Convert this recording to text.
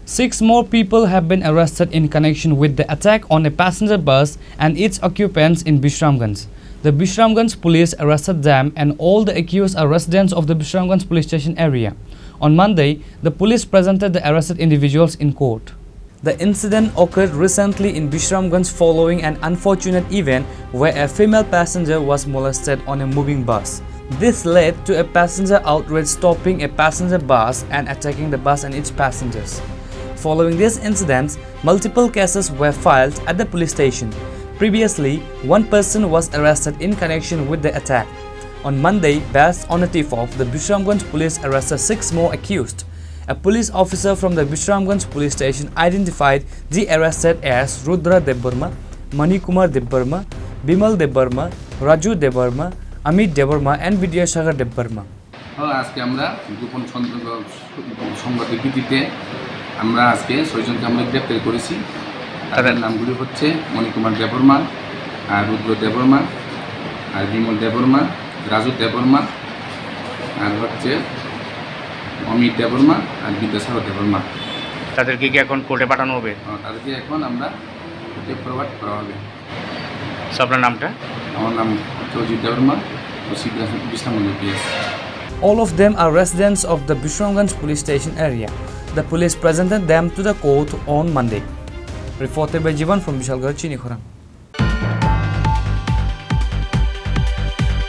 6 more people have been arrested in connection with the attack on a passenger bus and its occupants in Bishramganj. The Bishramganj police arrested them and all the accused are residents of the Bishramganj police station area. On Monday, the police presented the arrested individuals in court. The incident occurred recently in Bishramganj following an unfortunate event where a female passenger was molested on a moving bus. This led to a passenger outrage stopping a passenger bus and attacking the bus and its passengers. Following these incidents, multiple cases were filed at the police station. Previously, one person was arrested in connection with the attack. On Monday, based on a tip-off, the Bishramganj police arrested 6 more accused. A police officer from the Bishramganj police station identified the arrested as Rudra Debarma, Manikumar Debarma, Bimal Debarma, Raju Debarma, Amit Debarma and Vidyasagar Debarma. আজকে আমরা গোপন সংবাদের ভিত্তিতে আমরা আজকে 6 জনকে আমরা গ্রেফতার করেছি। তাদের নামগুলি হচ্ছে মণিকুমার দেববর্মা, রুদ্র দেববর্মা, আর বিমল দেববর্মা, রাজু দেববর্মা, আর হচ্ছে অমিত দেববর্মা আর বিদ্যাসাগর দেববর্মা। তাদেরকে কি এখন কোর্টে পাঠানো হবে? তাদেরকে এখন আমরা কোর্টে ফরওয়ার্ড করা হবে। আপনার নামটা? আমার নাম Chowdhury Debbarma, Bishramganj PS. All of them are residents of the Bishramganj police station area. The police presented them to the court on Monday. Reported by Jivan from Bishramganj, Chini, Khorang.